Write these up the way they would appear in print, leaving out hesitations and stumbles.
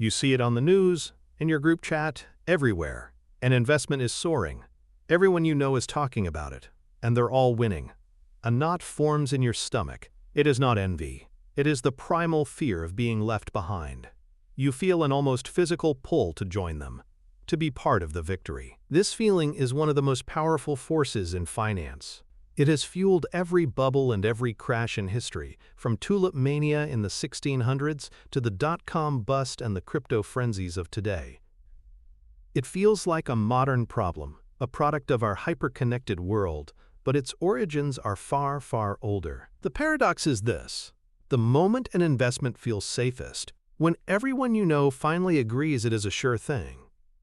You see it on the news, in your group chat, everywhere. An investment is soaring. Everyone you know is talking about it, and they're all winning. A knot forms in your stomach. It is not envy. It is the primal fear of being left behind. You feel an almost physical pull to join them, to be part of the victory. This feeling is one of the most powerful forces in finance. It has fueled every bubble and every crash in history, from tulip mania in the 1600s to the dot-com bust and the crypto frenzies of today. It feels like a modern problem, a product of our hyper-connected world, but its origins are far, far older. The paradox is this: the moment an investment feels safest, when everyone you know finally agrees it is a sure thing,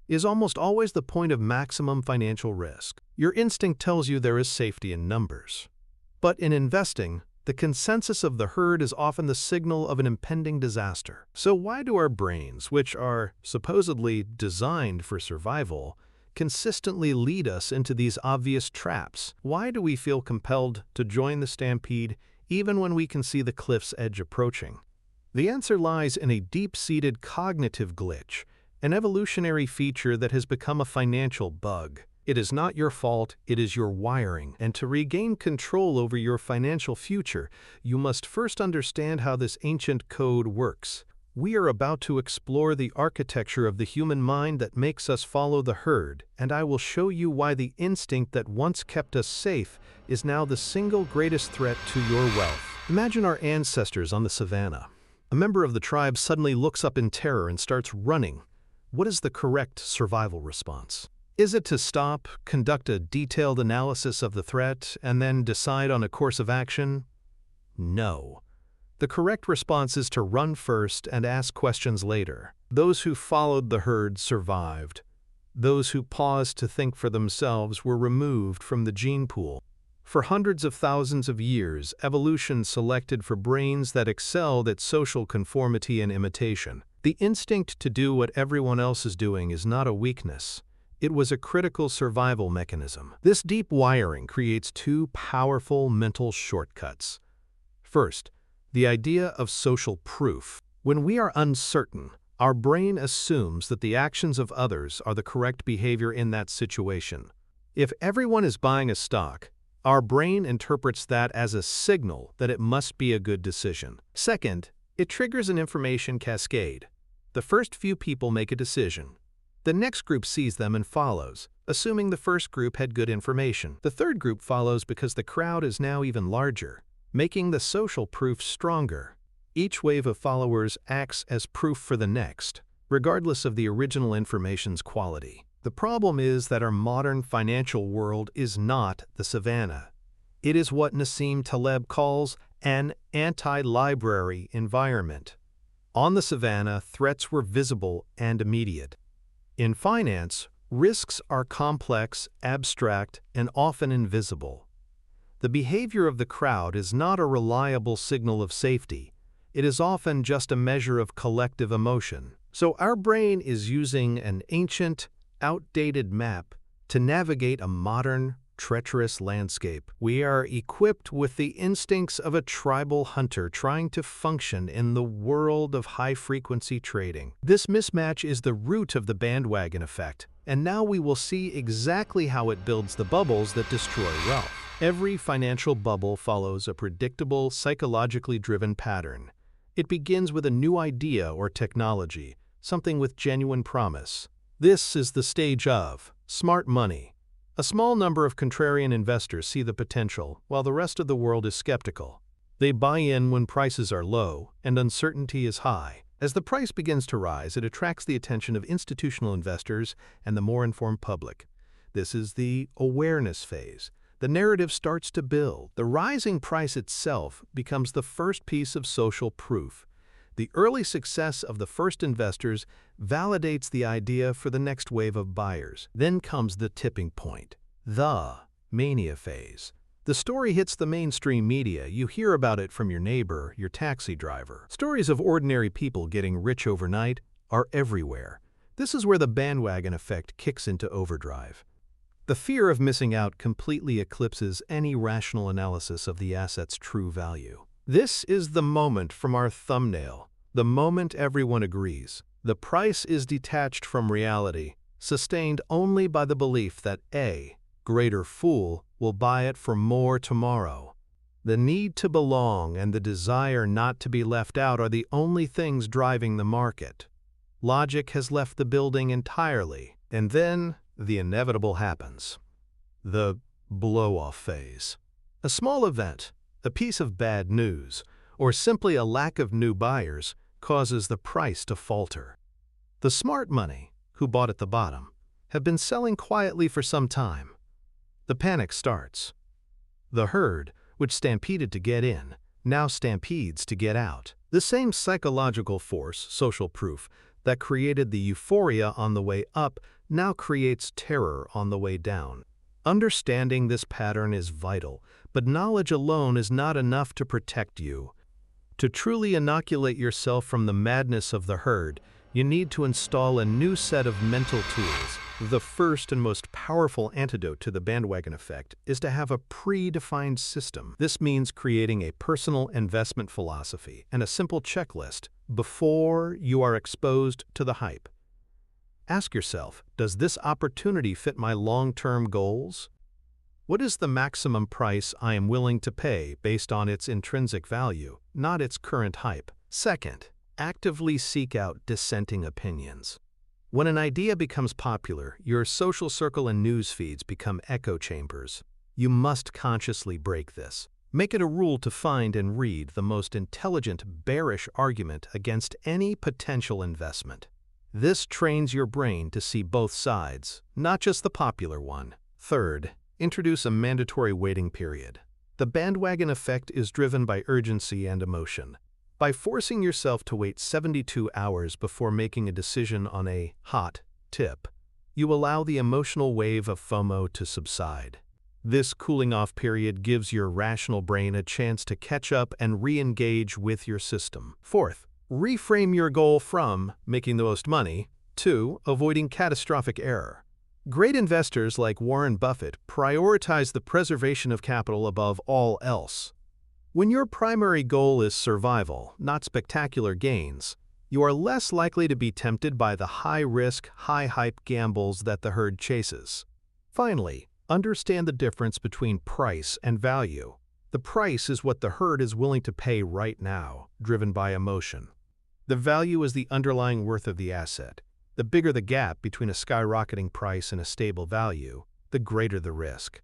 is almost always the point of maximum financial risk. Your instinct tells you there is safety in numbers. But in investing, the consensus of the herd is often the signal of an impending disaster. So why do our brains, which are supposedly designed for survival, consistently lead us into these obvious traps? Why do we feel compelled to join the stampede even when we can see the cliff's edge approaching? The answer lies in a deep-seated cognitive glitch, an evolutionary feature that has become a financial bug. It is not your fault, it is your wiring. And to regain control over your financial future, you must first understand how this ancient code works. We are about to explore the architecture of the human mind that makes us follow the herd, and I will show you why the instinct that once kept us safe is now the single greatest threat to your wealth. Imagine our ancestors on the savannah. A member of the tribe suddenly looks up in terror and starts running. What is the correct survival response? Is it to stop, conduct a detailed analysis of the threat, and then decide on a course of action? No. The correct response is to run first and ask questions later. Those who followed the herd survived. Those who paused to think for themselves were removed from the gene pool. For hundreds of thousands of years, evolution selected for brains that excelled at social conformity and imitation. The instinct to do what everyone else is doing is not a weakness. It was a critical survival mechanism. This deep wiring creates two powerful mental shortcuts. First, the idea of social proof. When we are uncertain, our brain assumes that the actions of others are the correct behavior in that situation. If everyone is buying a stock, our brain interprets that as a signal that it must be a good decision. Second, it triggers an information cascade. The first few people make a decision. The next group sees them and follows, assuming the first group had good information. The third group follows because the crowd is now even larger, making the social proof stronger. Each wave of followers acts as proof for the next, regardless of the original information's quality. The problem is that our modern financial world is not the savannah. It is what Nassim Taleb calls an anti-library environment. On the savannah, threats were visible and immediate. In finance, risks are complex, abstract, and often invisible. The behavior of the crowd is not a reliable signal of safety. It is often just a measure of collective emotion. So our brain is using an ancient, outdated map to navigate a modern, treacherous landscape. We are equipped with the instincts of a tribal hunter trying to function in the world of high-frequency trading. This mismatch is the root of the bandwagon effect, and now we will see exactly how it builds the bubbles that destroy wealth. Every financial bubble follows a predictable, psychologically driven pattern. It begins with a new idea or technology, something with genuine promise. This is the stage of smart money. A small number of contrarian investors see the potential, while the rest of the world is skeptical. They buy in when prices are low and uncertainty is high. As the price begins to rise, it attracts the attention of institutional investors and the more informed public. This is the awareness phase. The narrative starts to build. The rising price itself becomes the first piece of social proof. The early success of the first investors validates the idea for the next wave of buyers. Then comes the tipping point, the mania phase. The story hits the mainstream media. You hear about it from your neighbor, your taxi driver. Stories of ordinary people getting rich overnight are everywhere. This is where the bandwagon effect kicks into overdrive. The fear of missing out completely eclipses any rational analysis of the asset's true value. This is the moment from our thumbnail, the moment everyone agrees. The price is detached from reality, sustained only by the belief that a greater fool will buy it for more tomorrow. The need to belong and the desire not to be left out are the only things driving the market. Logic has left the building entirely, and then the inevitable happens. The blow-off phase. A small event, a piece of bad news, or simply a lack of new buyers causes the price to falter. The smart money, who bought at the bottom, have been selling quietly for some time. The panic starts. The herd, which stampeded to get in, now stampedes to get out. The same psychological force, social proof, that created the euphoria on the way up now creates terror on the way down. Understanding this pattern is vital, but knowledge alone is not enough to protect you. To truly inoculate yourself from the madness of the herd, you need to install a new set of mental tools. The first and most powerful antidote to the bandwagon effect is to have a predefined system. This means creating a personal investment philosophy and a simple checklist before you are exposed to the hype. Ask yourself, does this opportunity fit my long-term goals? What is the maximum price I am willing to pay based on its intrinsic value, not its current hype? Second, actively seek out dissenting opinions. When an idea becomes popular, your social circle and news feeds become echo chambers. You must consciously break this. Make it a rule to find and read the most intelligent, bearish argument against any potential investment. This trains your brain to see both sides, not just the popular one. Third, introduce a mandatory waiting period. The bandwagon effect is driven by urgency and emotion. By forcing yourself to wait 72 hours before making a decision on a hot tip, you allow the emotional wave of FOMO to subside. This cooling-off period gives your rational brain a chance to catch up and re-engage with your system. Fourth, reframe your goal from making the most money to avoiding catastrophic error. Great investors like Warren Buffett prioritize the preservation of capital above all else. When your primary goal is survival, not spectacular gains, you are less likely to be tempted by the high-risk, high-hype gambles that the herd chases. Finally, understand the difference between price and value. The price is what the herd is willing to pay right now, driven by emotion. The value is the underlying worth of the asset. The bigger the gap between a skyrocketing price and a stable value, the greater the risk.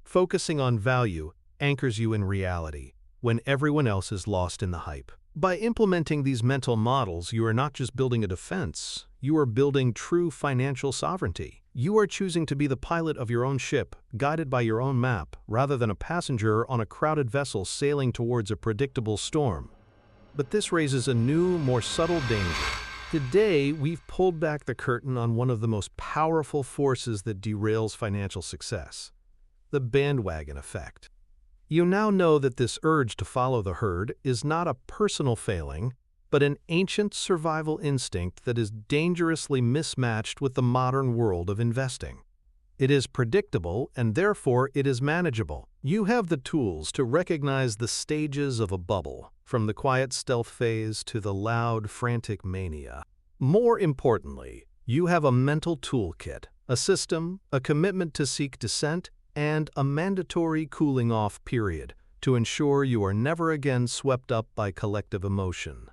Focusing on value anchors you in reality, when everyone else is lost in the hype. By implementing these mental models, you are not just building a defense, you are building true financial sovereignty. You are choosing to be the pilot of your own ship, guided by your own map, rather than a passenger on a crowded vessel sailing towards a predictable storm. But this raises a new, more subtle danger. Today, we've pulled back the curtain on one of the most powerful forces that derails financial success: the bandwagon effect. You now know that this urge to follow the herd is not a personal failing, but an ancient survival instinct that is dangerously mismatched with the modern world of investing. It is predictable, and therefore it is manageable. You have the tools to recognize the stages of a bubble, from the quiet stealth phase to the loud, frantic mania. More importantly, you have a mental toolkit, a system, a commitment to seek dissent, and a mandatory cooling-off period to ensure you are never again swept up by collective emotion.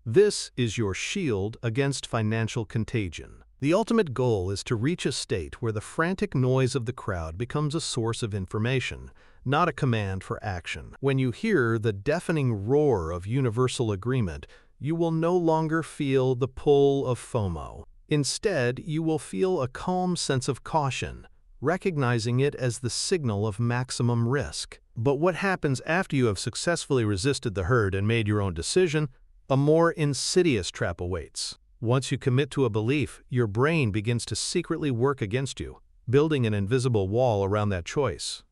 This is your shield against financial contagion. The ultimate goal is to reach a state where the frantic noise of the crowd becomes a source of information, not a command for action. When you hear the deafening roar of universal agreement, you will no longer feel the pull of FOMO. Instead, you will feel a calm sense of caution, recognizing it as the signal of maximum risk. But what happens after you have successfully resisted the herd and made your own decision? A more insidious trap awaits. Once you commit to a belief, your brain begins to secretly work against you, building an invisible wall around that choice.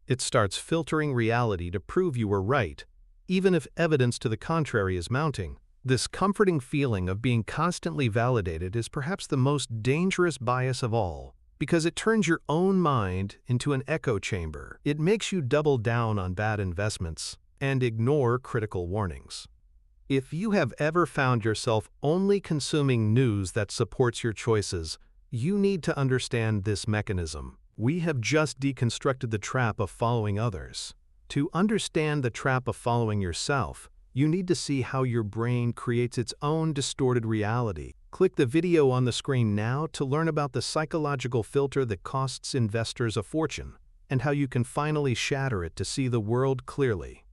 It starts filtering reality to prove you were right, even if evidence to the contrary is mounting. This comforting feeling of being constantly validated is perhaps the most dangerous bias of all, because it turns your own mind into an echo chamber. It makes you double down on bad investments and ignore critical warnings. If you have ever found yourself only consuming news that supports your choices, you need to understand this mechanism. We have just deconstructed the trap of following others. To understand the trap of following yourself, you need to see how your brain creates its own distorted reality. Click the video on the screen now to learn about the psychological filter that costs investors a fortune, and how you can finally shatter it to see the world clearly.